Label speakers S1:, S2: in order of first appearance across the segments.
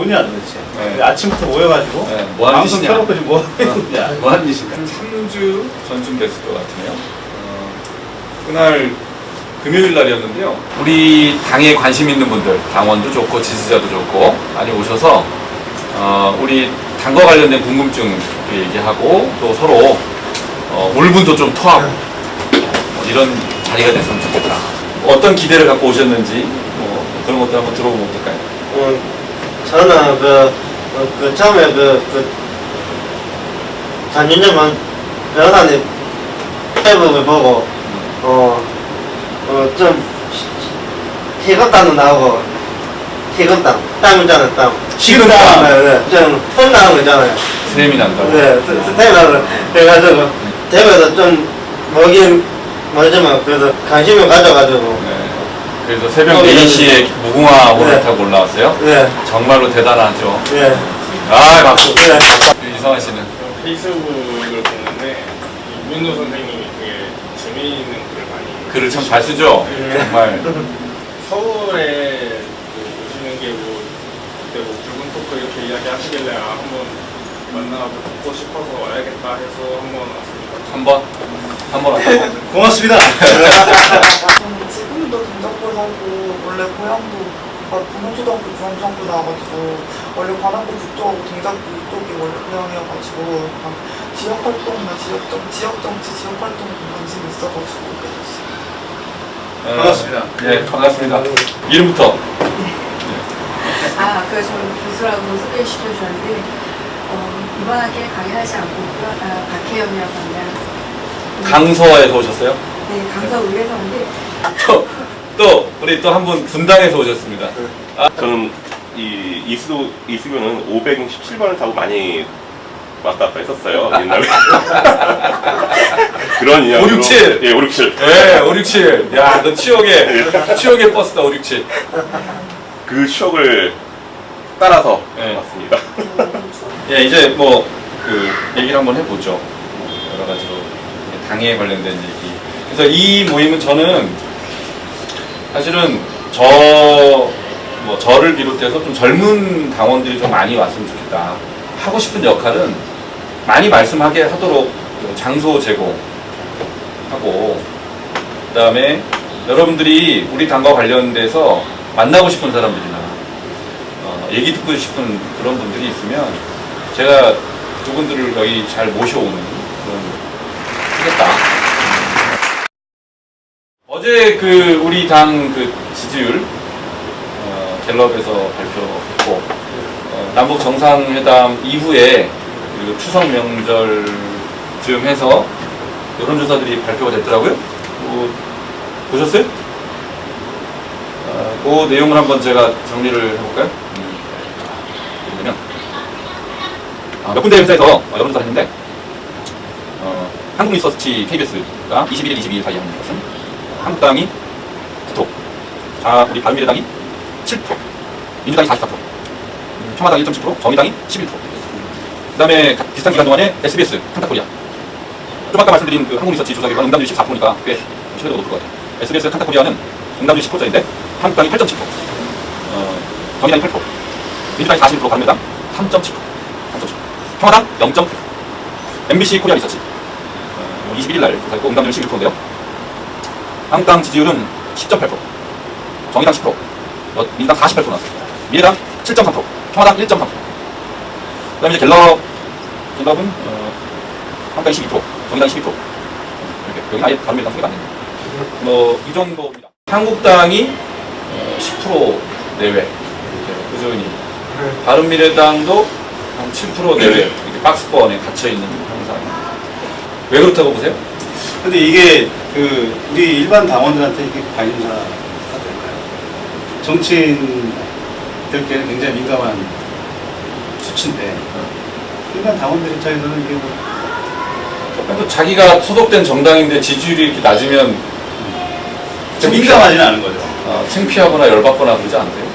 S1: 뭐냐 도대체.
S2: 네.
S1: 아침부터 모여가지고
S2: 네, 뭐 하는
S1: 방송
S2: 짓이냐?
S1: 켜놓고 지금 뭐 하는 짓이냐.
S2: 뭐 하는 짓이냐? 3주 전쯤 됐을 것 같으네요. 그날 금요일 날이었는데요. 우리 당에 관심 있는 분들, 당원도 좋고 지지자도 좋고 많이 오셔서 우리 당과 관련된 궁금증 얘기하고 또 서로 울분도 좀 토하고 이런 자리가 됐으면 좋겠다. 어떤 기대를 갖고 오셨는지 뭐 그런 것들 한번 들어보면 어떨까요?
S3: 저는 처음에 장윤정은 변호사님 페이북을 보고 좀 희건땀도 나오고 희건땀 땀 있잖아요. 땀
S1: 식은땀.
S3: 네, 좀 털 나는 거 있잖아요.
S2: 스냅이 난다고.
S3: 네, 스텝 나는 그래가지고 대구에서 좀 뭐긴 뭐지만 그래서 관심을 가져가지고
S2: 네. 그래서 새벽 4시에 무궁화 호를 타고 올라왔어요.
S3: 네,
S2: 정말로 대단하죠.
S3: 네,
S2: 아, 박수.
S3: 네.
S2: 이성환 씨는
S4: 페이스북을 보는데 이민호 선생님이 되게 재미있는 글을 많이
S2: 글을 참 잘 쓰죠. 정말.
S4: 서울에 오시는 게 뭐 그때 뭐 붉은 토크 이렇게 이야기 하시길래 한번 만나보고 싶어서 와야겠다 해서 한번 왔습니다.
S2: 한번 왔다고.
S1: 고맙습니다.
S5: 저는 지금도 동작구에 살고 원래 고향도 부문초등학교 중앙초등학교 나와가지고 원래 관악구 북쪽하고 동작구 이쪽이 원래 고향이어가지고 지역 활동이나 지역 정치, 지역 활동에 좀 관심이 있어가지고 오게 됐어요.
S1: 반갑습니다.
S2: 네, 반갑습니다. 이름부터.
S6: 저는 교수라고 소개시켜 주셨는데 이번학기에 강의하지 않고 있고요. 박혜영이라고 합니다.
S2: 강서에서 오셨어요?
S6: 네, 강서 의회서인데
S2: 또 우리 또 한 분 분당에서 오셨습니다.
S7: 저는 이수교는 567번을 타고 많이 왔다 갔다 했었어요. 옛날에. 그런 인연으로.
S2: 567.
S7: 예, 567.
S2: 네, 567. 야, 너 추억의 버스다, 567.
S7: 그 추억을 따라서
S2: 네.
S7: 왔습니다.
S2: 예, 이제 뭐 얘기를 한번 해보죠. 여러 가지로 당에 관련된 얘기. 그래서 이 모임은 저는 사실은 저를 비롯해서 좀 젊은 당원들이 좀 많이 왔으면 좋겠다. 하고 싶은 역할은 많이 말씀하게 하도록 장소 제공하고, 그 다음에 여러분들이 우리 당과 관련돼서 만나고 싶은 사람들이나 얘기 듣고 싶은 그런 분들이 있으면 제가 그분들을 여기 잘 모셔오는 그런 하겠다. 어제 우리 당 지지율 갤럽에서 발표했고 남북 정상회담 이후에 그리고 추석 명절쯤 해서 여론조사들이 발표가 됐더라고요. 보셨어요? 그 내용을 한번 제가 정리를 해볼까요? 보면 몇 군데 회사에서 여론조사를 했는데 한국리서치 KBS가 21일, 22일 사이에 하는 것은 한국당이 9%, 우리 바른미래당이 7%, 민주당이 44%, 평화당이 1.7%, 정의당이 11%. 그 다음에 비슷한 기간 동안에 SBS, 칸타코리아. 좀 아까 말씀드린 한국리서치 조사기관 응답률이 14%니까 꽤 신뢰도가 높을 것 같아요. SBS, 칸타코리아는 응답률이 10%짜리인데 한국당이 8.7%, 정의당이 8%, 민주당이 41%, 바른미래당 3.7%, 평화당 0.9%. MBC 코리아 리서치 21일 날 조사했고 응답률 11%인데요. 한국당 지지율은 10.8%, 정의당 10%, 민주당 48% 나왔어요. 미래당 7.3%, 평화당 1.3%. 그 다음에 이제 갤럽은 한국당이 12%, 정의당이 12%. 이렇게 여기 아예 바른미래당 소개가 안 됩니다. 이 정도입니다. 한국당이 10% 내외, 꾸준히. 바른미래당도 한 7% 내외, 이렇게 박스권에 갇혀있는 항상. 왜 그렇다고 보세요?
S1: 근데 이게 우리 일반 당원들한테 이게 관심사가 될까요? 정치인들께는 굉장히 민감한 수치인데 일반 당원들 입장에서는 이게
S2: 또 자기가 소속된 정당인데 지지율이 이렇게 낮으면
S1: 좀 민감하지는 않은 거죠.
S2: 창피하거나 열받거나 그러지 않으세요?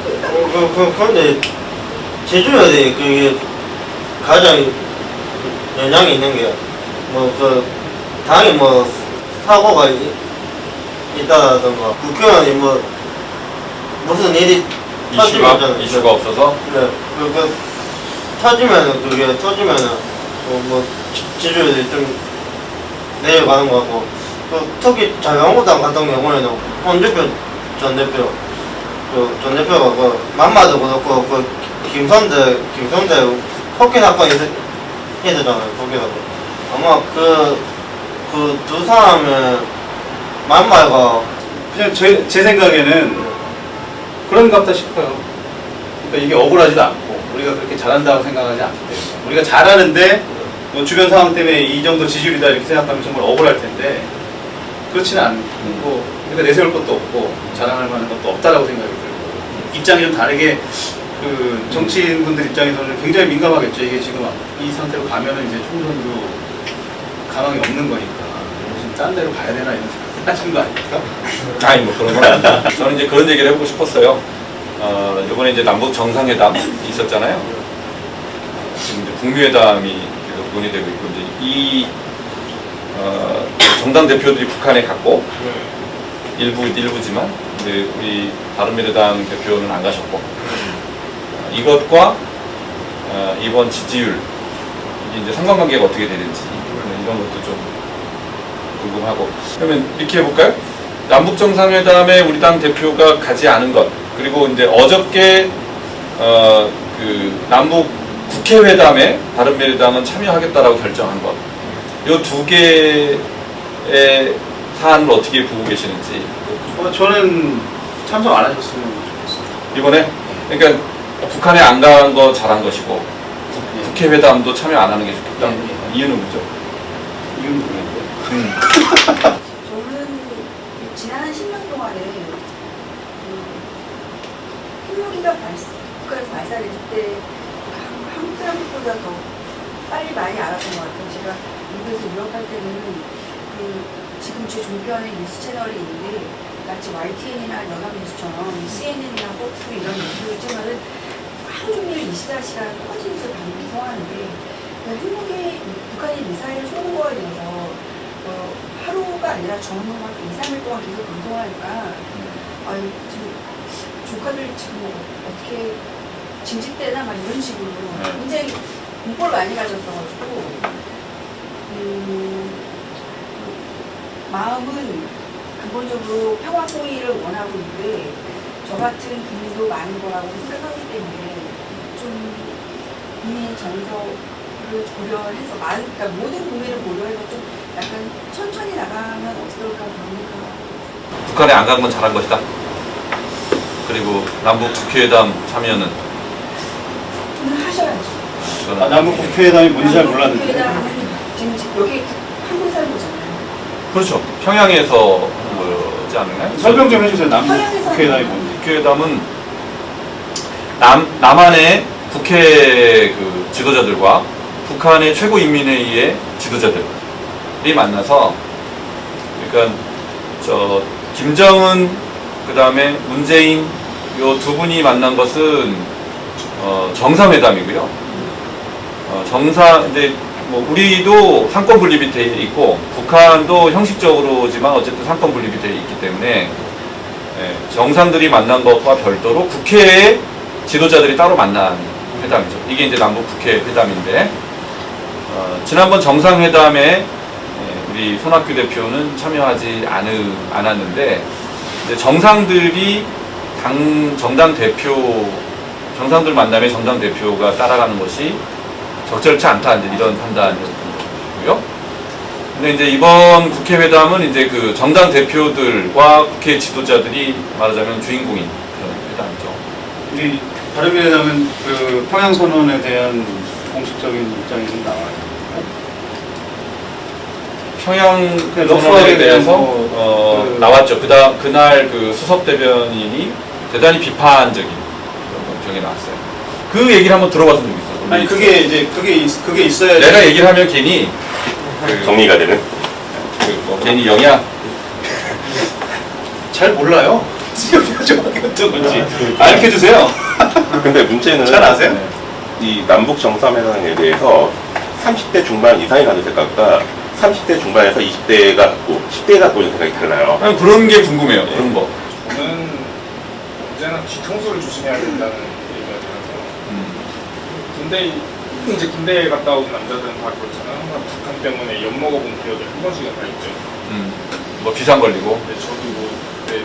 S3: 그런데 제주에 그게 가장 영향이 있는 게 당이 사고가 있다든가 국회의원이 무슨 일이
S2: 이슈가 없어서
S3: 네, 터지면은 뭐 지지율이 좀 내려가는 것 같고, 특히 자유한국당 같은 경우에는 전 대표가 만마도 그렇고 김선대 폭행 사건이 있었잖아요. 거기가도 아마 그 두 사람의 만마가
S1: 그냥 제 생각에는 그런가 보다 싶어요. 그러니까 이게 억울하지도 않고 우리가 그렇게 잘한다고 생각하지 않기 때문에 우리가 잘하는데 뭐 주변 상황 때문에 이 정도 지지율이다 이렇게 생각하면 정말 억울할 텐데 그렇지는 않고 우리가 내세울 것도 없고 자랑할 만한 것도 없다라고 생각이 들고 입장이 좀 다르게 그 정치인분들 입장에서는 굉장히 민감하겠죠. 이게 지금 이 상태로 가면은 이제 총선도 가망이 없는 거니까 무슨 딴 데로 가야 되나 이런 생각 하시는 거 아닙니까?
S2: 아니 뭐 그런 건 아니다. 저는 이제 그런 얘기를 해보고 싶었어요. 이번에 이제 남북 정상회담 있었잖아요. 지금 이제 북미회담이 계속 논의되고 있고 이제 이 정당 대표들이 북한에 갔고 일부지만 이제 우리 바른미래당 대표는 안 가셨고 이것과 이번 지지율 이게 이제 상관관계가 어떻게 되는지 이런 것도 좀 궁금하고 그러면 이렇게 해볼까요? 남북 정상회담에 우리 당 대표가 가지 않은 것 그리고 이제 어저께 그 남북 국회회담에 바른미래당은 참여하겠다라고 결정한 것 이 두 개의 사안을 어떻게 보고 계시는지
S1: 저는 참석 안 하셨으면 좋겠습니다.
S2: 이번에 그러니까 북한에 안 간 거 잘한 것이고 국회회담도 참여 안 하는 게 좋겠다. 이유는 뭐죠?
S1: 이유는 뭐예요?
S6: 저는 지난 10년 동안에 핵무기가 북한에서 발사됐을 때 한국 사람들보다 더 빨리 많이 알았던 것 같아요. 제가 미국에서 유학할 때는 지금 제 종편에 뉴스 채널이 있는데 마치 YTN이나 연합뉴스처럼 CNN이나 폭스 이런 뉴스 채널은 하루 종일 24시간 터지면서 방송하는데 북한이 미사일을 쏘는 거에 대해서 하루가 아니라 정말 2, 3일 동안 계속 방송하니까 지금 조카들 지금 어떻게 징집되나 막 이런 식으로 굉장히 공포를 많이 가졌어가지고 마음은 근본적으로 평화 통일을 원하고 있는데 저 같은 국민도 많은 거라고 생각하기 때문에 좀 국민 정서를 고려해서 그러니까 모든 국민을 고려해서 좀 약간 천천히 나가면 어떨까 그러니까
S2: 북한에 안 간 건 잘한 것이다. 그리고 남북 국회회담 참여는
S6: 하셔야죠.
S1: 남북 국회회담이 뭔지 잘 몰랐는데.
S6: 국회의담은 지금 여기 한국 살고 있잖아요.
S2: 그렇죠. 평양에서 하는 거지 않나요?
S1: 설명 좀 해주세요. 남북
S6: 평양에서
S1: 국회회담이 뭔지.
S2: 국회회담은 남한의 국회 그 지도자들과 북한의 최고인민회의의 지도자들이 만나서 그러니까 김정은 그다음에 문재인 요 두 분이 만난 것은 정상회담이고요. 이제 뭐 우리도 상권 분립이 돼 있고 북한도 형식적으로지만 어쨌든 상권 분립이 돼 있기 때문에 정상들이 만난 것과 별도로 국회의 지도자들이 따로 만난 회담이죠. 이게 이제 남북 국회 회담인데 지난번 정상회담에 우리 손학규 대표는 참여하지 않았는데 이제 정상들이 정상들 만남에 정당 대표가 따라가는 것이 적절치 않다 이제 이런 판단이고요. 근데 이제 이번 국회 회담은 이제 그 정당 대표들과 국회 지도자들이 말하자면 주인공인 그런 회담이죠.
S1: 우리 바른미래당은 그 평양 선언에 대한 공식적인 입장이 좀 나와요.
S2: 평양
S1: 그
S2: 선언에
S1: 러프하게
S2: 대해서
S1: 뭐
S2: 나왔죠. 그날 그 수석 대변인이 대단히 비판적인 그런 병이 나왔어요. 그 얘기를 한번 들어봤으면 좋겠어요.
S1: 아니 그게 있어야
S2: 내가 얘기를 하면 괜히
S7: 정리가 되는.
S2: 괜히 영향
S1: 잘 몰라요. 지역표정하게 어떤 건지 알려 주세요.
S7: 근데 문제는
S1: 잘 아세요?
S7: 이 남북 정상회담에 대해서 30대 중반 이상이 가는 생각과 30대 중반에서 20대가 갖고 10대가 갖고 있는 생각이 달라요.
S2: 그런 게 궁금해요. 그런 거.
S4: 저는 문제는 뒤통수를 조심해야 된다는 얘기가 군대 이제 군대에 갔다 온 남자들은 다 그렇잖아요. 항상 북한 때문에 엿 먹어본 기억이 한 번씩은 다 있죠.
S2: 뭐 비상 걸리고.
S4: 근데 저도 뭐 그때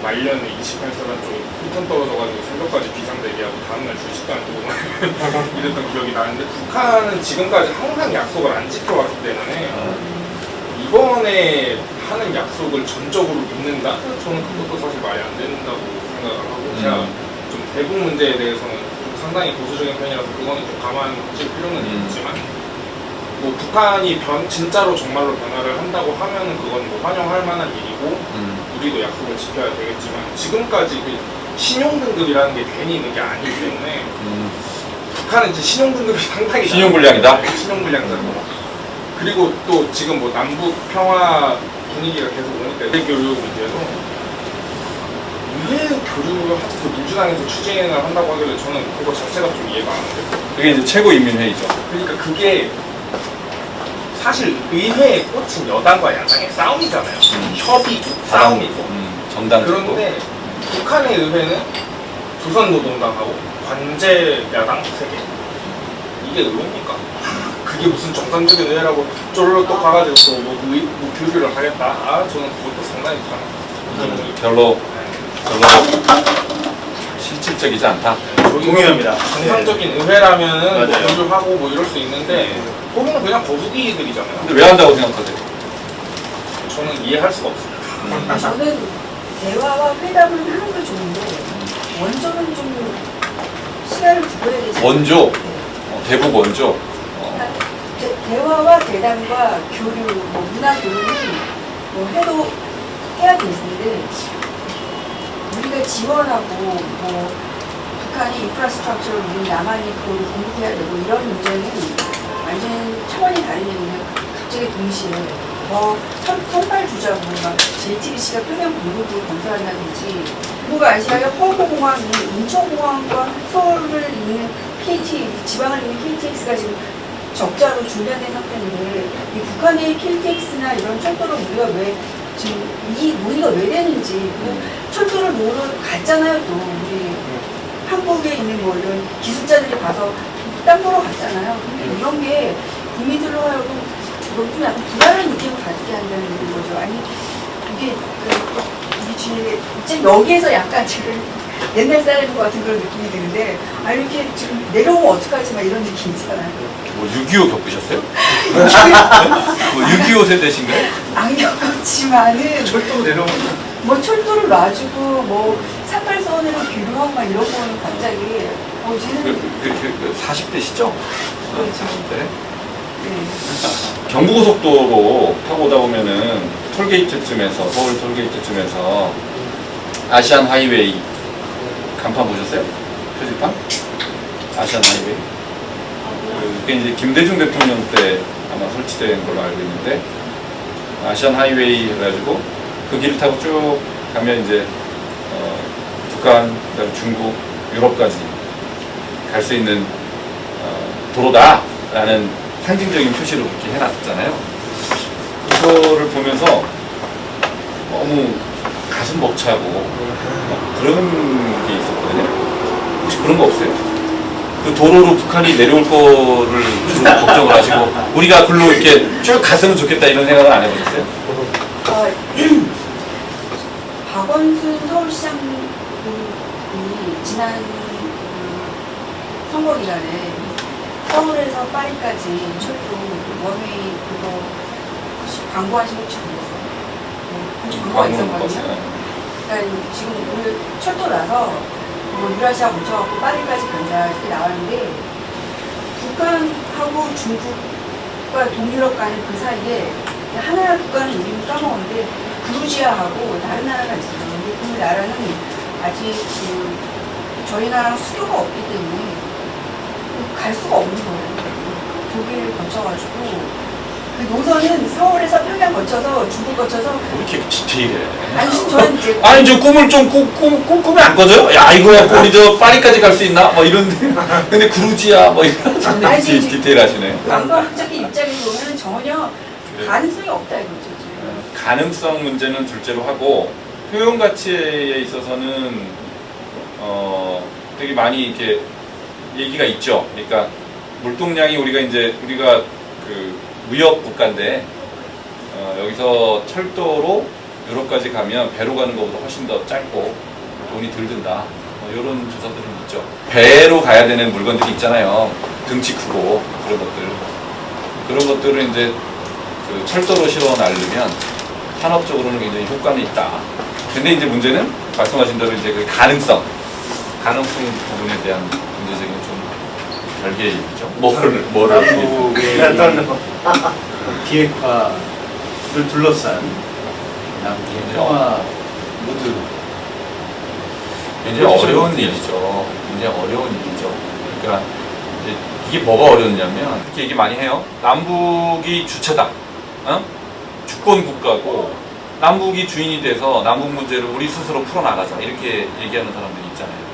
S4: 말년에 28사단 쪽에 후턴 떨어져가지고 새벽까지 비상 대기하고 다음날 주식도 안 뜨고 이랬던 기억이 나는데 북한은 지금까지 항상 약속을 안 지켜왔기 때문에 이번에 하는 약속을 전적으로 믿는다? 저는 그것도 사실 말이 안 된다고 생각을 하고 제가 좀 대북 문제에 대해서는 좀 상당히 보수적인 편이라서 그거는 좀 감안하실 필요는 있지만 뭐 북한이 진짜로 정말로 변화를 한다고 하면은 그건 뭐 환영할 만한 일이고 우리도 약속을 지켜야 되겠지만 지금까지 그 신용등급이라는 게 괜히 있는 게 아니기 때문에 북한은 이제 신용등급이 상당히
S2: 신용불량이다?
S4: 네, 신용불량자고 그리고 또 지금 뭐 남북 평화 분위기가 계속 오니까 의회 교류 문제도 의회 교류를 그 민주당에서 추진을 한다고 하길래 저는 그거 자체가 좀 이해가 안 돼요.
S2: 그게 이제 최고인민회의죠.
S4: 그러니까 그게 사실 의회에 꽂힌 여당과 야당의 싸움이잖아요. 협의, 싸움이고.
S2: 정당.
S4: 그런데 북한의 의회는 조선노동당하고 관제 야당 3개. 이게 의회입니까? 그게 무슨 정상적인 의회라고 쪼르륵 또 가가지고 또 뭐 교류를 하겠다? 아, 저는 그것도 상당히 참.
S2: 별로 실질적이지 않다.
S1: 동의합니다.
S4: 정상적인 의회라면은 뭐
S1: 맞아요.
S4: 교류하고 뭐 이럴 수 있는데 거기는 그냥 거수기들이잖아요.
S2: 근데 왜 한다고 생각하세요?
S4: 저는 이해할 수가 없습니다.
S6: 저는 대화와 회담을 하는 게 좋은데 원조는 좀 시간을 두어야 되지 않나요?
S2: 원조?
S6: 네.
S2: 대북 원조?
S6: 그러니까 대화와 대담과 교류, 뭐 문화 교류는 뭐 해도 해야 되는데 우리가 지원하고 뭐 북한이 인프라스트럭처를 우리 남한이 그걸 공급해야 되고 이런 문제는 완전 차원이 다른 얘기는 갑자기 동시에 뭐 선발 주자고 막 JTBC가 평양 공급을 건설한다든지 한국 아시아의 허브공항이 인천공항과 서울을 잇는 KT, 지방을 잇는 KTX가 지금 적자로 중단된 상태인데 이 북한의 KTX나 이런 철도를 우리가 왜 지금 이 논의가 왜 되는지 그리고 철도를 놓으러 갔잖아요 또 우리 한국에 있는 뭐 이런 기술자들이 가서 땅 보러 갔잖아요. 근데 이런 게 국민들로 하여금 좀 약간 불안한 느낌을 갖게 한다는 거죠. 아니 이게 우리 뒤에 지금 여기에서 약간 지금 옛날 사람인 것 같은 그런 느낌이 드는데 아니 이렇게 지금 내려오면 어떡하지 막 이런 느낌 있잖아요.
S2: 뭐 6.25 겪으셨어요? 뭐 6.25 세대신가요?
S6: 안 겪었지만은
S1: 철도 내려오면
S6: 뭐 철도를 놔주고 뭐 38선으로 교류하고 막 이런 거는 갑자기 쟤는
S2: 40대시죠?
S6: 그렇죠.
S2: 40대?
S6: 네.
S2: 경부고속도로 타고 오다 보면은 톨게이트쯤에서 서울 톨게이트쯤에서 아시안 하이웨이 간판 보셨어요? 표지판? 아시안 하이웨이. 그게 이제 김대중 대통령 때 아마 설치된 걸로 알고 있는데 아시안 하이웨이 해가지고 그 길을 타고 쭉 가면 이제 북한, 그다음에 중국, 유럽까지 갈 수 있는 도로다라는 상징적인 표시를 그렇게 해놨잖아요. 그거를 보면서 너무 가슴 벅차고 그런 게 있었거든요. 혹시 그런 거 없어요? 그 도로로 북한이 내려올 거를 주로 걱정을 하시고 우리가 글로 이렇게 쭉 갔으면 좋겠다 이런 생각은 안 해보셨어요?
S6: 박원순 서울시장이 지난 선거 기간에 서울에서 파리까지 철도 원웨이 그거 광고하신 거 혹시 보셨어요? 광고가 있었거든요. 그러니까 지금 우리 철도라서 뭐 유라시아 거쳐갖고 파리까지 간다 이렇게 나왔는데 북한하고 중국과 동유럽 가는 그 사이에 하나의 국가는 이름을 까먹었는데 그루지아하고 다른 나라가 있어요. 근데 그 나라는 아직 저희 나라랑 수교가 없기 때문에 갈 수가 없는 거예요. 독일을 거쳐가지고 그 노선은 서울에서 평양 거쳐서 중국 거쳐서
S2: 왜 이렇게 디테일해?
S6: 아니 저는 이제
S2: 아니 저 꿈을 좀 꿈꾸면 안 꺼져요? 야 이거 갖고 우리 저 파리까지 갈 수 있나? 뭐 이런데 근데 그루지아 뭐 이런 디테일하시네.
S6: 관광적인 입장에서 보면 전혀 가능성이 없다 이거죠. 지금.
S2: 가능성 문제는 둘째로 하고 효용 가치에 있어서는 되게 많이 이렇게 얘기가 있죠. 그러니까 물동량이 우리가 그 무역 국가인데 여기서 철도로 유럽까지 가면 배로 가는 것보다 훨씬 더 짧고 돈이 덜 든다. 이런 조사들은 있죠. 배로 가야 되는 물건들이 있잖아요. 등치 크고 그런 것들을 이제 그 철도로 실어 날르면 산업적으로는 굉장히 효과는 있다. 근데 이제 문제는 말씀하신 대로 이제 그 가능성 부분에 대한 문제적인 좀 별개의 일이죠. 뭐를
S1: 남북의 비핵화를 둘러싼 남북의 평화 모두
S2: 굉장히 어려운 일이죠. 굉장히 어려운 일이죠. 그러니까 이제 이게 뭐가 어려웠냐면 이렇게 얘기 많이 해요. 남북이 주체다. 주권 국가고 남북이 주인이 돼서 남북 문제를 우리 스스로 풀어나가자. 이렇게 얘기하는 사람들이 있잖아요.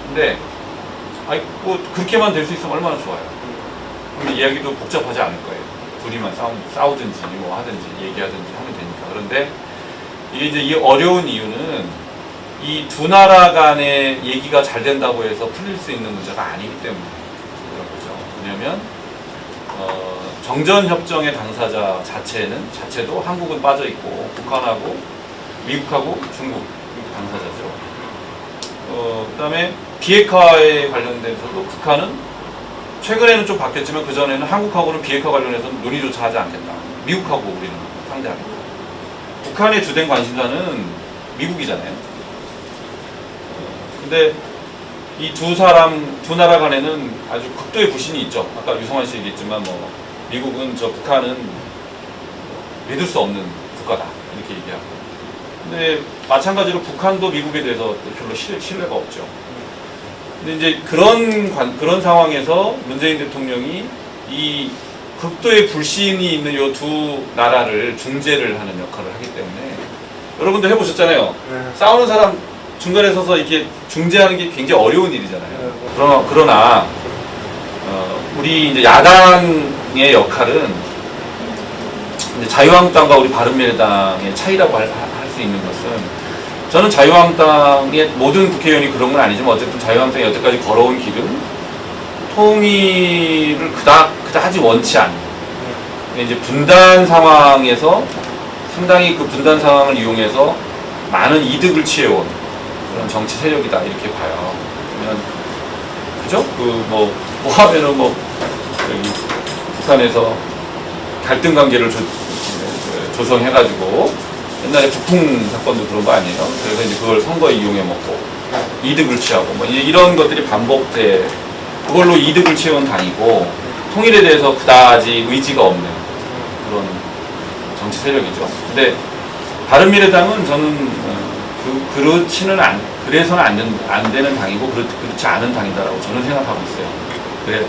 S2: 근데 뭐 그렇게만 될 수 있으면 얼마나 좋아요. 근데 이야기도 복잡하지 않을 거예요. 둘이만 싸우든지 뭐 하든지 얘기하든지 하면 되니까. 그런데 이게 이제 이 어려운 이유는 이 두 나라 간의 얘기가 잘 된다고 해서 풀릴 수 있는 문제가 아니기 때문에 그런 거죠. 왜냐하면 정전협정의 당사자 자체도 한국은 빠져 있고 북한하고 미국하고 중국 이렇게 당사자죠. 그다음에 비핵화에 관련돼서도 북한은 최근에는 좀 바뀌었지만 그 전에는 한국하고는 비핵화 관련해서는 논의조차 하지 않겠다. 미국하고 우리는 상대하겠다. 북한의 주된 관심사는 미국이잖아요. 근데 이 두 나라 간에는 아주 극도의 불신이 있죠. 아까 유성환 씨 얘기했지만 뭐 미국은 북한은 믿을 수 없는 국가다 이렇게 얘기하고. 근데 마찬가지로 북한도 미국에 대해서 별로 신뢰가 없죠. 근데 이제 그런 상황에서 문재인 대통령이 이 극도의 불신이 있는 이 두 나라를 중재를 하는 역할을 하기 때문에 여러분도 해보셨잖아요. 싸우는 사람 중간에 서서 이렇게 중재하는 게 굉장히 어려운 일이잖아요. 그러나 우리 이제 야당의 역할은 이제 자유한국당과 우리 바른미래당의 차이라고 할 수 있는 것은 저는 자유한국당의 모든 국회의원이 그런 건 아니지만 어쨌든 자유한국당이 여태까지 걸어온 길은 통일을 그다지 원치 않는 이제 분단 상황에서 상당히 그 분단 상황을 이용해서 많은 이득을 취해온 그런 정치 세력이다 이렇게 봐요. 그러면 그죠? 하면은 여기 북한에서 갈등 관계를 조성해가지고 옛날에 북풍 사건도 그런 거 아니에요? 그래서 이제 그걸 선거에 이용해 먹고 이득을 취하고 뭐 이런 것들이 반복돼 그걸로 이득을 취해온 당이고 통일에 대해서 그다지 의지가 없는 그런 정치 세력이죠. 근데 바른미래당은 저는 그래서는 안 되는 당이고 그렇지 않은 당이다라고 저는 생각하고 있어요. 그래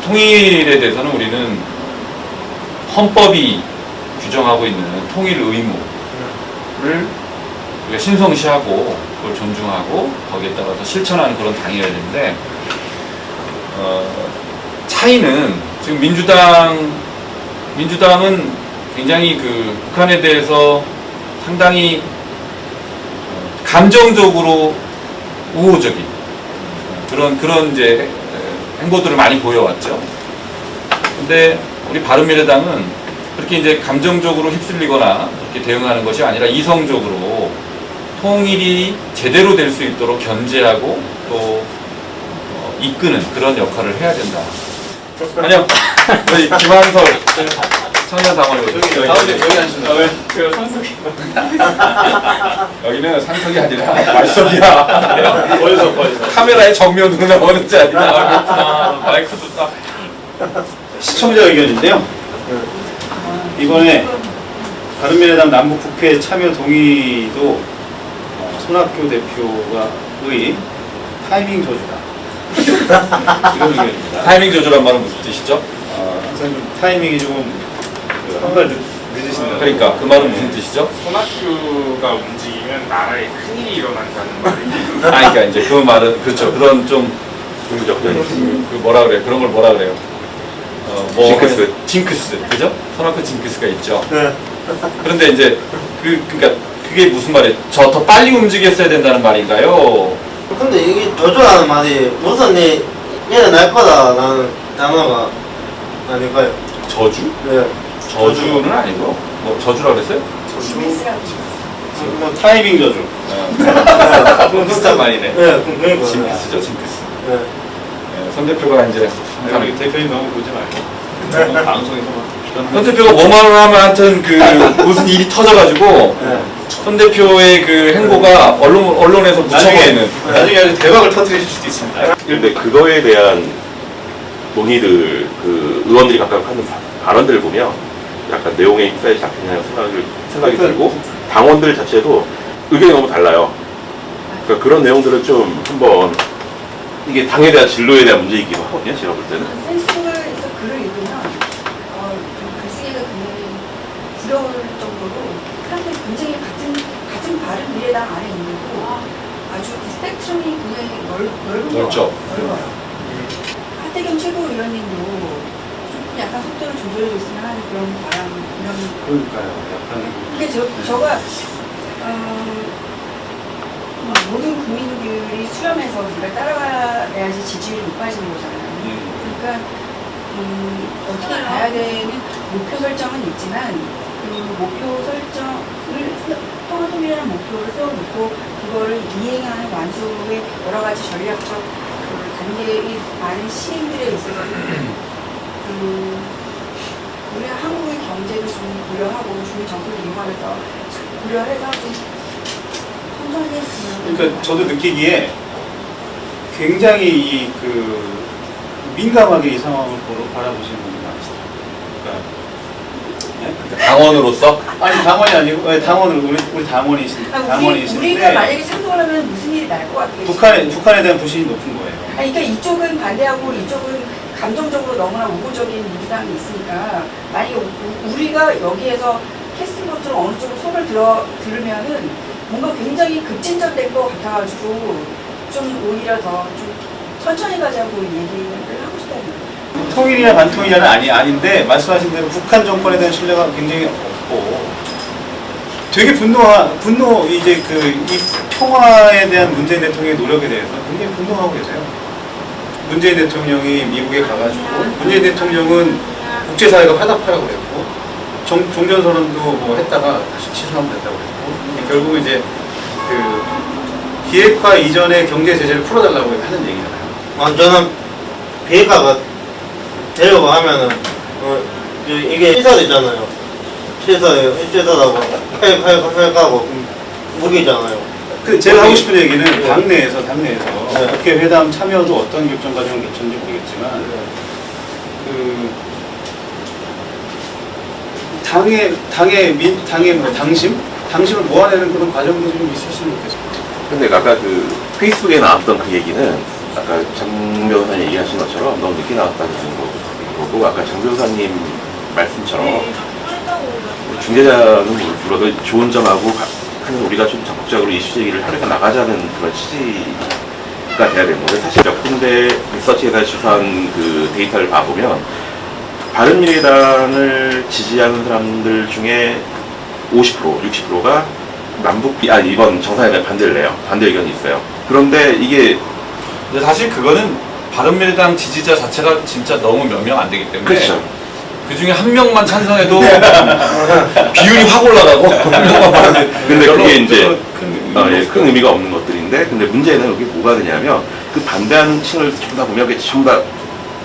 S2: 통일에 대해서는 우리는 헌법이 규정하고 있는 통일 의무를 우리가 신성시하고 그걸 존중하고 거기에 따라서 실천하는 그런 당이어야 되는데 차이는 지금 민주당은 굉장히 그 북한에 대해서 상당히 감정적으로 우호적인 그런 이제 행보들을 많이 보여왔죠. 근데 우리 바른미래당은 그렇게 이제 감정적으로 휩쓸리거나 그렇게 대응하는 것이 아니라 이성적으로 통일이 제대로 될 수 있도록 견제하고 또 이끄는 그런 역할을 해야 된다. 아니요, 저희 김한설 청년당원이
S1: 여기 앉으신다.
S4: 제가 상석이
S2: 여기는 상석이 아니라 말석이야.
S1: 어디서
S2: 카메라의 정면으로 나오는 자리다. 마이크도 딱.
S1: 시청자 의견인데요. 이번에 바른미래당 남북국회 참여 동의도 손학규 대표의 타이밍 저주다. 이런 의견입니다.
S2: 타이밍 조절한 말은 무슨 뜻이죠?
S1: 항상 좀 타이밍이 조금 한 발 늦으신다.
S2: 그러니까 그 말은 무슨 뜻이죠?
S4: 손학규가 움직이면 나라에 큰일이 일어난다는 말이
S2: 그러니까 이제 그 말은 그렇죠. 그런 좀 그 뭐라 그래? 그런 걸 뭐라 그래요? 징크스, 그죠? 손학규 징크스가 있죠. 그런데 이제 그러니까 그게 무슨 말이에요? 더 빨리 움직였어야 된다는 말인가요?
S3: 근데 이게 저주라는 말이 무슨 얘는 날 거다 라는 단어가 아닐까요?
S2: 저주?
S3: 네.
S2: 저주는 아니고 뭐 저주라고 그랬어요?
S6: 지미스라고
S3: 뭐,
S1: 타이밍 저주.
S2: 비슷한 말이네.
S3: 네, 그러니까.
S2: 징크스죠, 징크스.
S3: 네.
S2: 네, 선 대표가 이제
S1: 우리 대표님 너무 보지 말고 방송에서
S2: 선 대표가 뭐만 하면 하여튼 그 무슨 일이 터져가지고
S3: 네.
S2: 선 대표의 그 행보가 언론에서 묻혀버리는.
S1: 나중에 아주 대박을 터뜨리실 수도 있습니다.
S7: 근데 그거에 대한 논의를 그 의원들이 각각 하는 발언들을 보면 약간 내용에 입사에 잡히냐는 생각이 들고 당원들 자체도 의견이 너무 달라요. 그러니까 그런 내용들은 좀 한번 이게 당에 대한 진로에 대한 문제이기도 하거든요. 제가 볼 때는.
S6: 페이스북에서 글을 읽으면 좀 글쓰기가 굉장히 두려울 정도로 사람들이 굉장히 같은 바른 미래당 안에 있는데도 아주 그 스펙트럼이 굉장히 넓은 거
S2: 넓죠.
S6: 넓어요. 하태경 최고위원님도 좀 약간 속도를 조절해줬으면 하는 그런 바람 이런.
S1: 그러니까요. 약간
S6: 근데 저가 모든 국민들이 수렴해서 우리가 따라가야지 지지율이 높아지는 거잖아요. 그러니까 어떻게 가야 되는 목표 설정은 있지만 그 목표 설정을 통합통일이라는 목표를 세워놓고 그거를 이행하는 완수의 여러 가지 전략적 그 단계의 많은 시행들에 있어서는 우리 한국의 경제도 좀 고려하고 주민 정서를 이용하면서 고려해서 좀 천천히 했으면.
S1: 그러니까 저도 느끼기에 굉장히 이 그 민감하게 이 상황을 바라보시는 분이 많으시더라고요. 그러니까
S2: 당원으로서
S1: 아니 당원이 아니고 당원으로 우리 당원이신데
S6: 우리가 만약에 참석을 하면 무슨 일이 날 것 같아요?
S1: 북한에 대한 부신이 높은 거예요.
S6: 아니, 그러니까 이쪽은 반대하고 이쪽은 감정적으로 너무나 우호적인 민주당이 있으니까 만약에 우리가 여기에서 캐스팅보트로 어느 쪽으로 손을 들으면은 뭔가 굉장히 급진전될 것 같아가지고 좀 오히려 더 좀 천천히 가자고 얘기를 하고 싶다는 거예요.
S1: 통일이나 반통일이는 아닌데 말씀하신 대로 북한 정권에 대한 신뢰가 굉장히 없고 되게 분노 이제 이 평화에 대한 문재인 대통령의 노력에 대해서 굉장히 분노하고 계세요. 문재인 대통령이 미국에 가가지고 문재인 대통령은 국제사회가 화답하라고 그랬고 종전선언도 뭐 했다가 다시 취소하면 된다고 그랬고 결국은 이제 그 비핵화 이전의 경제 제재를 풀어달라고 하는 얘기잖아요.
S3: 저는 비핵화가 되려고 하면은 이게 시설이잖아요. 시설하고 핵하고 무기잖아요.
S1: 제가 하고 싶은 얘기는 당내에서
S3: 네.
S1: 국회 회담 참여도 어떤 결정 과정을 거쳤는지 모르겠지만 그 당의 뭐 당심을 모아내는 그런 과정도 좀 있었으면 좋겠습니다.
S7: 근데 아까 그 페이스북에 나왔던 그 얘기는 아까 장 변호사님 얘기하신 것처럼 너무 늦게 나왔다는 거고 아까 장 변호사님 말씀처럼 중재자는 물어도 좋은 점하고 하는 우리가 좀 적극적으로 이슈 제기를 하려고 나가자는 그런 취지가 돼야 되는 거예요. 사실 몇 군데 리서치에서 조사한 그 데이터를 봐보면 바른미래당을 지지하는 사람들 중에 50%, 60%가 이번 정상회담에 반대를 해요. 반대 의견이 있어요. 그런데 이게
S2: 근데 사실 그거는 바른미래당 지지자 자체가 진짜 너무 몇 명 안 되기 때문에
S7: 그렇죠.
S2: 그 중에 한 명만 찬성해도 비율이 확 올라가고 한 명만 반대.
S7: 근데 그게 이제
S2: 큰
S7: 큰 의미가 없는 것들인데 근데 문제는 여기 뭐가 되냐면 그 반대하는 층을 전부 다 보면 그게 전부 다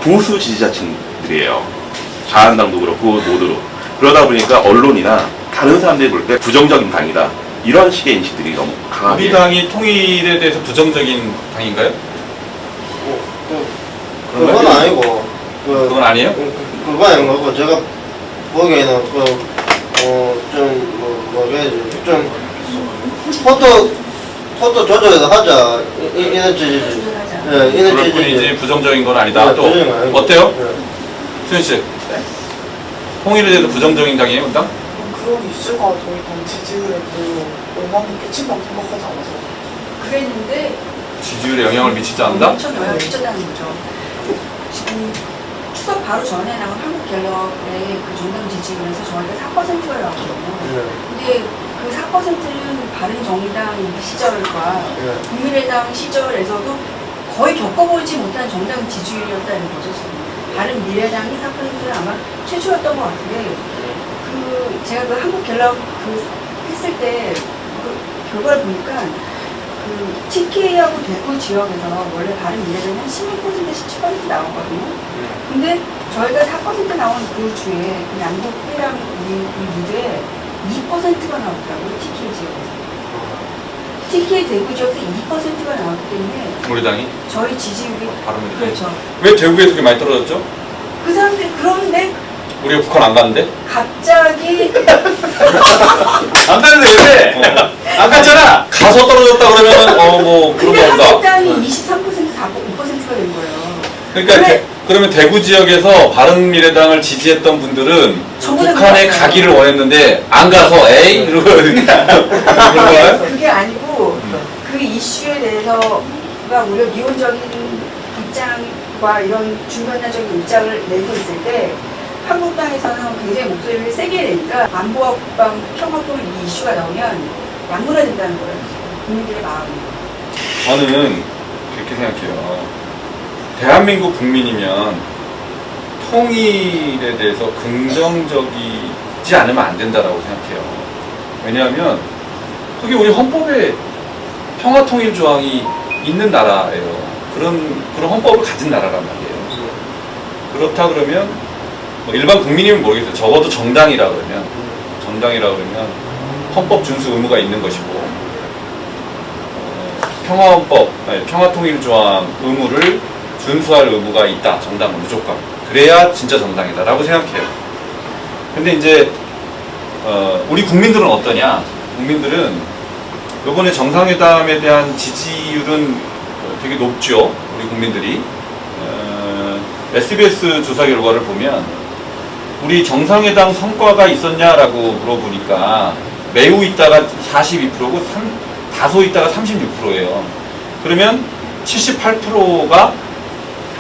S7: 보수 지지자층들이에요. 자한당도 그렇고 모두로. 그러다 보니까 언론이나 다른 사람들이 볼 때 부정적인 당이다. 이런 식의 인식들이 너무 강하게.
S2: 우리 당이 통일에 대해서 부정적인 당인가요?
S3: 그건 아니고
S2: 그건 아니에요?
S3: 그건 아닌 거고 제가 보기에는 좀 포토 조절해서 하자 이런 취지지. 네, 이런
S2: 그럴 뿐이지
S3: 취지지.
S2: 부정적인 건 아니다.
S3: 네,
S2: 또
S3: 부정적인 건 아니고.
S2: 어때요?
S3: 네.
S2: 수현 씨, 통일에 대해서 부정적인 당이에요, 그 당?
S5: 그런 이슈가 저희 당 지지율에 영향을 끼친다고 생각하지 않아서.
S6: 그랬는데
S2: 지지율에 영향을 미치지 않는다?
S6: 엄청 영향을 미쳤다는 거죠. 지금 추석 바로 전에 나온 한국갤럽의 그 정당 지지율에서 저희가 4%가 나왔거든요.
S3: 네.
S6: 근데 그 4%는 바른정당 시절과
S3: 예.
S6: 국민의당 시절에서도 거의 겪어보지 못한 정당 지지율이었다는 거죠. 지금. 바른미래당이 4%는 아마 최초였던 것 같은데 제가 그 한국갤럽 했을 때 그 결과를 보니까 그 TK하고 대구 지역에서 원래 바른미래당이 한 16%, 17% 나오거든요. 근데 저희가 4% 나온 그 주에 그 양국 회랑 이 무대에 2%가 나오더라고요. TK 지역에서. TK 대구 지역에서 2%가 나왔기 때문에
S2: 우리 당이
S6: 저희 지지율이
S2: 바른미래당이
S6: 그렇죠.
S2: 왜 대구에서 그렇게 많이 떨어졌죠?
S6: 그 사람들 그런데
S2: 우리가 북한 안 갔는데?
S6: 갑자기
S1: 안 가는데 왜? 안 갔잖아.
S2: 가서 떨어졌다 그러면 뭐 그런
S6: 근데
S2: 건가?
S6: 한국당이 23%, 5%가 된 거예요.
S2: 그러니까
S6: 그래.
S2: 그러면 대구 지역에서 바른미래당을 지지했던 분들은
S6: 저보다
S2: 북한에
S6: 몰랐어요.
S2: 가기를 원했는데 안 가서 에이 이러고 그런 거예요?
S6: 그게 아니고 그 이슈에 대해서가 오히려 미온적인 입장과 이런 중간자적인 입장을 내고 있을 때 한국당에서는 굉장히 목소리를 세게 내니까 안보와 국방, 평화통 이 이슈가 나오면 양분화된다는 거예요. 국민들의 마음이.
S2: 저는 그렇게 생각해요. 대한민국 국민이면 통일에 대해서 긍정적이지 않으면 안 된다라고 생각해요. 왜냐하면 그게 우리 헌법에 평화통일 조항이 있는 나라예요. 그런 헌법을 가진 나라란 말이에요. 그렇다 그러면 뭐 일반 국민이면 모르겠어요. 적어도 정당이라 그러면 헌법 준수 의무가 있는 것이고 평화통일조항 의무를 준수할 의무가 있다. 정당은 무조건. 그래야 진짜 정당이다라고 생각해요. 근데 이제 우리 국민들은 어떠냐? 국민들은 이번에 정상회담에 대한 지지율은 되게 높죠. 우리 국민들이. SBS 조사 결과를 보면 우리 정상회담 성과가 있었냐라고 물어보니까 매우 있다가 42%고 다소 있다가 36%예요. 그러면 78%가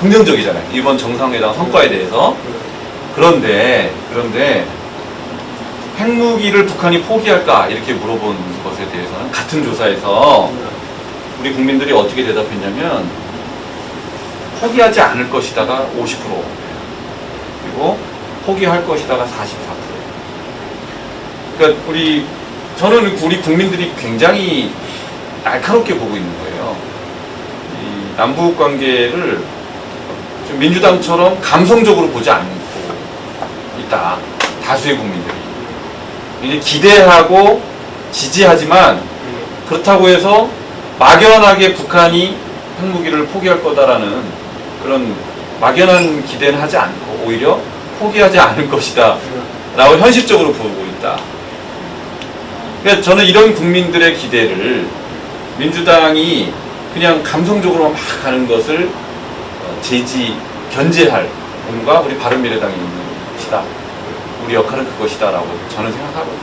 S2: 긍정적이잖아요. 이번 정상회담 성과에 대해서. 그런데 핵무기를 북한이 포기할까 이렇게 물어본 것에 대해서는 같은 조사에서 우리 국민들이 어떻게 대답했냐면 포기하지 않을 것이다가 50% 그리고 포기할 것이다가 44%. 그러니까 저는 우리 국민들이 굉장히 날카롭게 보고 있는 거예요. 이 남북 관계를 좀 민주당처럼 감성적으로 보지 않고 있다. 다수의 국민들이. 이제 기대하고 지지하지만 그렇다고 해서 막연하게 북한이 핵무기를 포기할 거다라는 그런 막연한 기대는 하지 않고 오히려 포기하지 않을 것이다 라고 현실적으로 보고 있다. 그러니까 저는 이런 국민들의 기대를 민주당이 그냥 감성적으로 막 가는 것을 견제할 의무가 우리 바른미래당이 있는 것이다. 우리 역할은 그것이다 라고 저는 생각하거든요.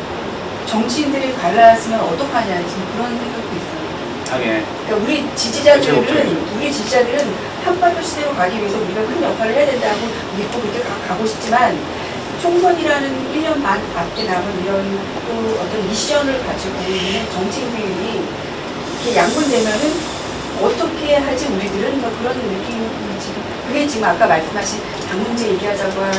S6: 정치인들이 갈랐으면 어떡하냐 지금 그런 생각도 있어요.
S1: 당해.
S6: 그러니까 우리 지지자들은 한반도 시대로 가기 위해서 우리가 큰 역할을 해야 된다고 믿고 그렇게 가고 싶지만 총선이라는 1년 반 앞에 남은 이런 또 어떤 미션을 가지고 있는 정치인들이 이렇게 양분되면은 어떻게 하지 우리들은 뭐 그런 느낌이 지금 그게 지금 아까 말씀하신 당 문제 얘기하자고 한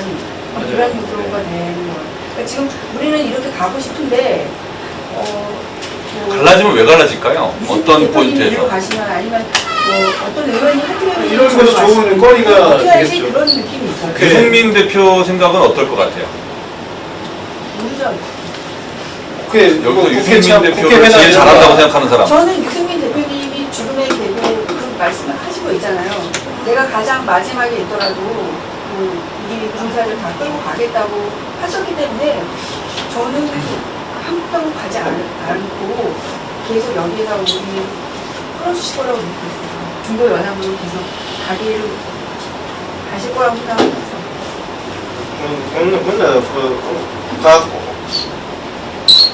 S6: 그런 구조가 되는 거예요. 그러니까 지금 우리는 이렇게 가고 싶은데
S2: 갈라지면 왜 갈라질까요? 어떤
S6: 이로
S2: 포인트에서?
S6: 가시면 아니면 뭐 어떤 의원이 하트의원이
S1: 이런 것도 좋은 거리가
S6: 어떻게 하지
S1: 되겠죠.
S6: 그런 느낌이 있어요.
S2: 유승민 대표 생각은 어떨 것 같아요?
S6: 모르죠.
S2: 여기서 유승민 대표를 제일 잘한다고 생각하는 사람.
S6: 저는 유승민 대표님이 죽음의 계보 그런 말씀을 하시고 있잖아요. 내가 가장 마지막에 있더라도 우리 군사를 다 끌고 가겠다고 하셨기 때문에 저는 한국당은 가지 않고 계속 여기에다 우리 끌어주실 거라고 믿고 있어요. 중도연합으로 계속 가실 거라고 생각합니다.
S3: 근데 각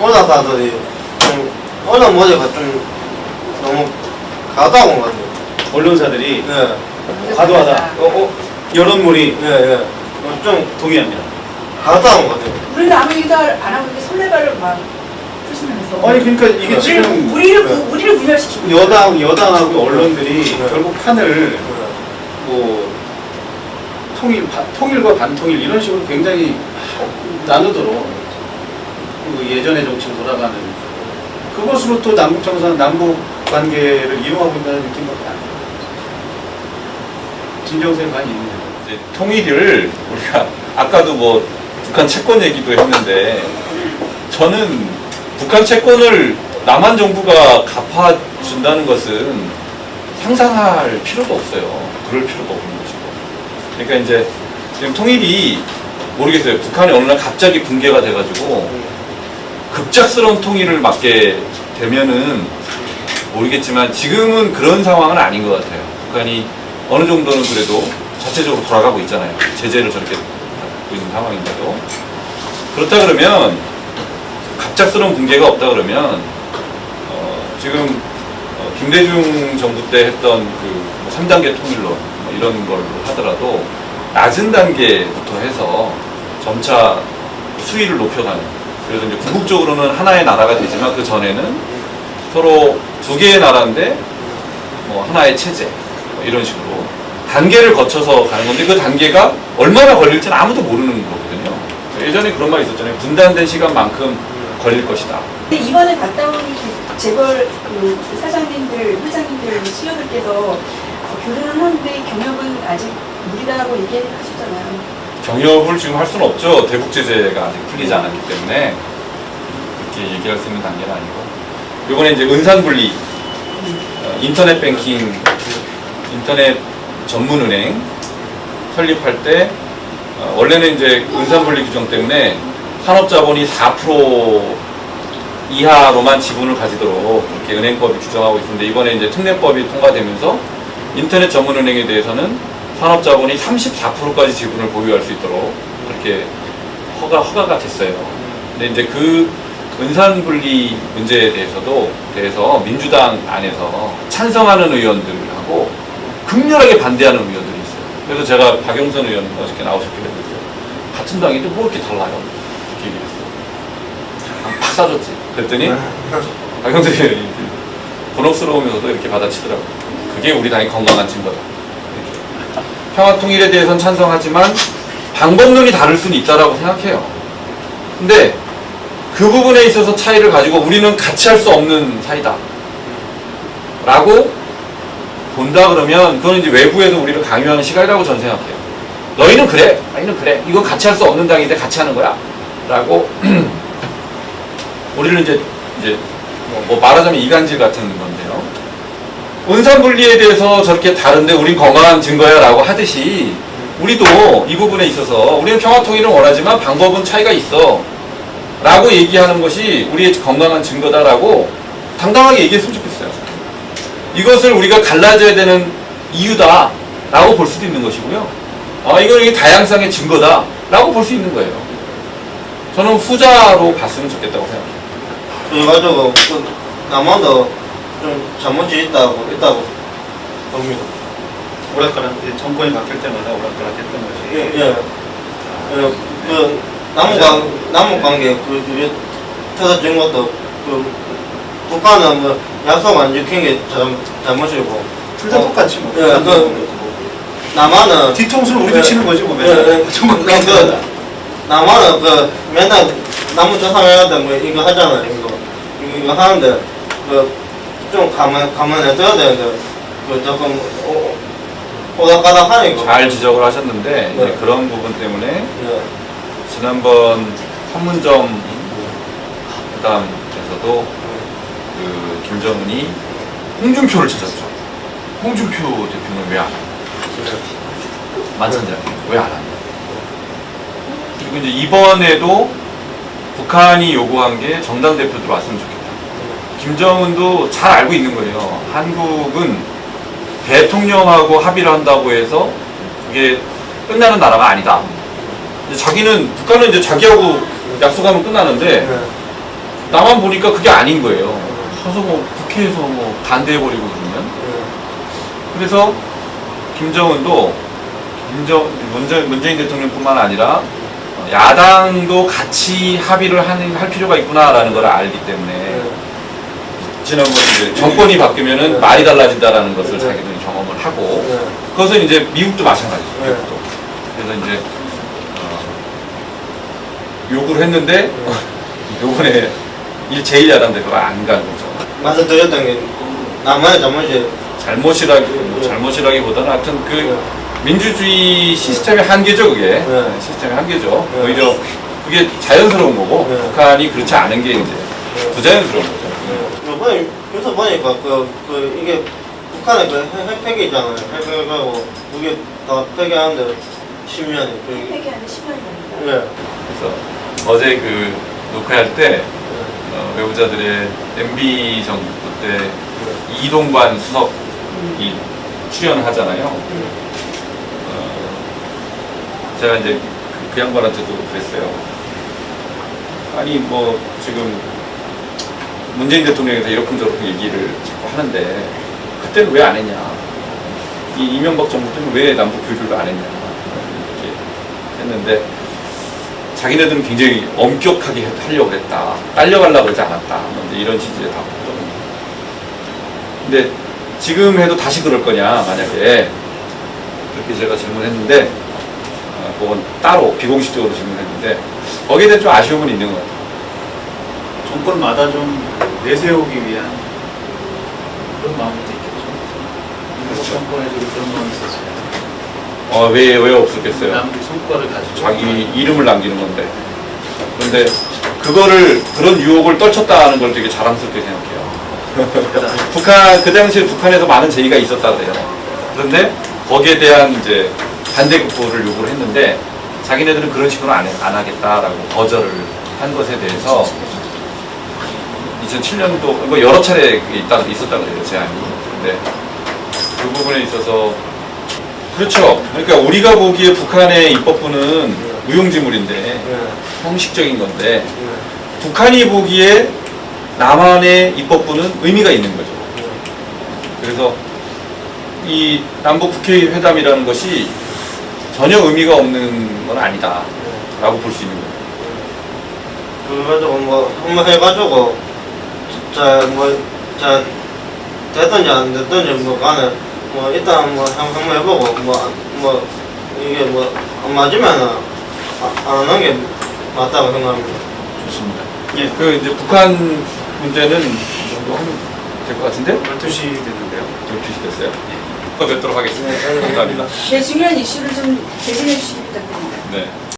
S3: 언론사들이 언론 모델가 좀 너무 과도한 것 같아요.
S1: 언론사들이
S3: 예,
S1: 과도하다. 여론몰이
S3: 예. 좀
S1: 동의합니다.
S3: 과도한 것 같아요.
S6: 우리는 아무 일도 안 하고 이렇게 설레발을 막 하시면서
S1: 아니 그러니까 이게 지금
S6: 우리를 분열시키고
S1: 여당하고 언론들이 결국 판을 뭐 통일과 반통일 이런 식으로 굉장히 나누도록 그 예전의 정치로 돌아가는 그것으로 또 남북 정상 남북 관계를 이용하고 있다는 느낌밖에 안 들어요. 진정성이 많이 있는 거예요.
S2: 이제 통일을 우리가 아까도 뭐 북한 채권 얘기도 했는데 저는 북한 채권을 남한 정부가 갚아준다는 것은 상상할 필요도 없어요. 그럴 필요도 없는 것이고. 그러니까 이제 지금 통일이 모르겠어요. 북한이 어느 날 갑자기 붕괴가 돼가지고 급작스러운 통일을 맞게 되면은 모르겠지만 지금은 그런 상황은 아닌 것 같아요. 북한이 어느 정도는 그래도 자체적으로 돌아가고 있잖아요. 제재를 저렇게 받고 있는 상황인데도. 그렇다 그러면 갑작스러운 붕괴가 없다 그러면 지금 김대중 정부 때 했던 그 3단계 통일론 뭐 이런 걸로 하더라도 낮은 단계부터 해서 점차 수위를 높여가는, 그래서 이제 궁극적으로는 하나의 나라가 되지만 그 전에는 서로 두 개의 나라인데 뭐 하나의 체제 뭐 이런 식으로 단계를 거쳐서 가는 건데 그 단계가 얼마나 걸릴지는 아무도 모르는 거거든요. 예전에 그런 말이 있었잖아요. 분단된 시간만큼 걸릴 것이다.
S6: 근데 이번에 갔다 온 재벌 그 사장님들, 회장님들, CEO들께서 교류는 하는데 경협은 아직 무리다라고 얘기하셨잖아요.
S2: 경협을 지금 할 수는 없죠. 대북 제재가 아직 풀리지 않았기 때문에 그렇게 얘기할 수 있는 단계는 아니고. 이번에 이제 은산분리, 인터넷 뱅킹, 인터넷 전문은행 설립할 때 원래는 이제 은산분리 규정 때문에 산업자본이 4% 이하로만 지분을 가지도록 그렇게 은행법이 규정하고 있는데 이번에 이제 특례법이 통과되면서 인터넷 전문은행에 대해서는 산업자본이 34%까지 지분을 보유할 수 있도록 그렇게 허가가 됐어요. 근데 이제 그 은산분리 문제에 대해서 민주당 안에서 찬성하는 의원들하고 극렬하게 반대하는 의원들이 있어요. 그래서 제가 박영선 의원 어저께 나오셨길래 그랬어요. 같은 당인데 뭐 이렇게 달라요? 이렇게 얘기했어요. 팍 싸줬지. 그랬더니 박영선 의원이 곤혹스러우면서도 이렇게 받아치더라고요. 그게 우리 당의 건강한 증거다. 평화통일에 대해서는 찬성하지만 방법론이 다를 수는 있다라고 생각해요. 근데 그 부분에 있어서 차이를 가지고 우리는 같이 할 수 없는 사이다 라고 본다 그러면 그건 이제 외부에서 우리를 강요하는 시각이라고 저는 생각해요. 너희는 그래, 너희는 그래, 이건 같이 할 수 없는 당인데 같이 하는 거야 라고 우리를 이제 뭐 말하자면 이간질 같은 건데요. 은산분리에 대해서 저렇게 다른데 우린 건강한 증거야 라고 하듯이 우리도 이 부분에 있어서 우리는 평화통일을 원하지만 방법은 차이가 있어 라고 얘기하는 것이 우리의 건강한 증거다라고 당당하게 얘기했으면 좋겠어요. 이것을 우리가 갈라져야 되는 이유다 라고 볼 수도 있는 것이고요. 이게 다양성의 증거다 라고 볼 수 있는 거예요. 저는 후자로 봤으면 좋겠다고 생각해요.
S3: 그래가지고 남한도 좀 잘못이 있다고 봅니다.
S1: 오락가락 정권이 바뀔 때마다 오락가락했던 거지.
S3: 예. 그 남북 관계 그게 터진 것도 그 북한은 뭐 약속 안 지킨 게 잘못이고.
S1: 둘 다 똑같지 뭐.
S3: 예. 그 남한은
S1: 뒤통수를 우리도 치는 거지 뭐. 정권
S3: 그 남한은 그 맨날 남북 정상회담 때 뭐 이거 하잖아 이거 하는데 그 좀 감안해둬야 되는데 그 조금 오락가락 하니까.
S2: 잘 지적을 하셨는데 이제
S3: 네.
S2: 그런 부분 때문에
S3: 예.
S2: 지난번 판문점 회담에서도 그 김정은이 홍준표를 찾았죠. 홍준표 대표는 왜 안 왔냐? 만찬장 왜 안 왔냐? 그리고 이제 이번에도 북한이 요구한 게 정당 대표 들어왔으면 좋겠다. 김정은도 잘 알고 있는 거예요. 한국은 대통령하고 합의를 한다고 해서 그게 끝나는 나라가 아니다. 북한은 이제 자기하고 약속하면 끝나는데 나만 보니까 그게 아닌 거예요. 가서 뭐 국회에서 뭐 반대해버리고 그러면. 그래서 김정은도 문재인 대통령뿐만 아니라 야당도 같이 합의를 할 필요가 있구나라는 걸 알기 때문에 지난번 이제 정권이 바뀌면은 말이 달라진다라는 것을 자기들이 경험을 하고 그것은 이제 미국도 마찬가지죠. 미국도. 그래서 이제 요구를 했는데 요번에 제1야당 대표가 안 간 거죠.
S3: 말씀드렸던 게 나만의 잘못이
S2: 잘못이라기보다는 하여튼 그 민주주의 시스템의 한계죠, 그게. 시스템의 한계죠. 오히려 그게 자연스러운 거고 북한이 그렇지 않은 게 이제 부자연스러운 거죠.
S3: 이번에 그래서 보니까 이게 북한의 그 핵폐기 있잖아요. 핵폐기하고 그게 다 폐기하는데 10년이.
S6: 폐기하는데 10년이 걸린다.
S3: 예.
S2: 그래서 어제 그 녹화할 때 외부자들의 MB 정부 때 이동관 수석이 출연을 하잖아요. 제가 이제 그 양반한테도 그랬어요. 아니 뭐 지금 문재인 대통령에서 이렇게 얘기를 자꾸 하는데 그때는 왜 안 했냐? 이 이명박 정부 때는 왜 남북 교류를 안 했냐? 이렇게 했는데 자기네들은 굉장히 엄격하게 하려고 했다. 딸려가려고 그러지 않았다. 이제 이런 취지에 다 했거든요. 근데 지금 해도 다시 그럴 거냐 만약에 그렇게 제가 질문했는데 그건 따로 비공식적으로 질문했는데 거기에 대한 좀 아쉬움은 있는 것 같아요.
S1: 정권마다 좀 내세우기 위한 그런 마음도 있겠죠.
S2: 그렇죠.
S1: 정권에서도 그런 마음이 있었어요.
S2: 왜 없었겠어요?
S1: 남북 성과를 가지고
S2: 자기 이름을 남기는 건데. 그런데 그런 유혹을 떨쳤다는 걸 되게 자랑스럽게 생각해요. 그 당시에 북한에서 많은 제의가 있었다 그래요. 그런데 거기에 대한 이제 반대 극복을 요구를 했는데 자기네들은 그런 식으로 안 하겠다라고 거절을 한 것에 대해서 2007년도 뭐 여러 차례 그게 있었다 그래요, 제안이. 근데 그 부분에 있어서 그렇죠. 그러니까 우리가 보기에 북한의 입법부는 무용지물인데 형식적인 건데 북한이 보기에 남한의 입법부는 의미가 있는 거죠. 그래서 이 남북 국회의회담이라는 것이 전혀 의미가 없는 건 아니다라고 볼 수 있는 거예요.
S3: 그래가지고 뭐 한번 해가지고 됐든지 안 됐든지 뭐 간에 뭐 일단 뭐 한번 해보고 뭐 이게 뭐 안 맞으면은 안 하는 게 맞다고 생각합니다.
S2: 좋습니다. 예, 그 이제 북한 문제는 이 정도 하면 될 것 같은데?
S1: 12시 됐는데요.
S2: 12시 됐어요. 또 뵙도록 하겠습니다. 감사합니다.
S6: 제일 중요한 이슈를 좀 대신해 주시기 부탁드립니다.
S2: 네.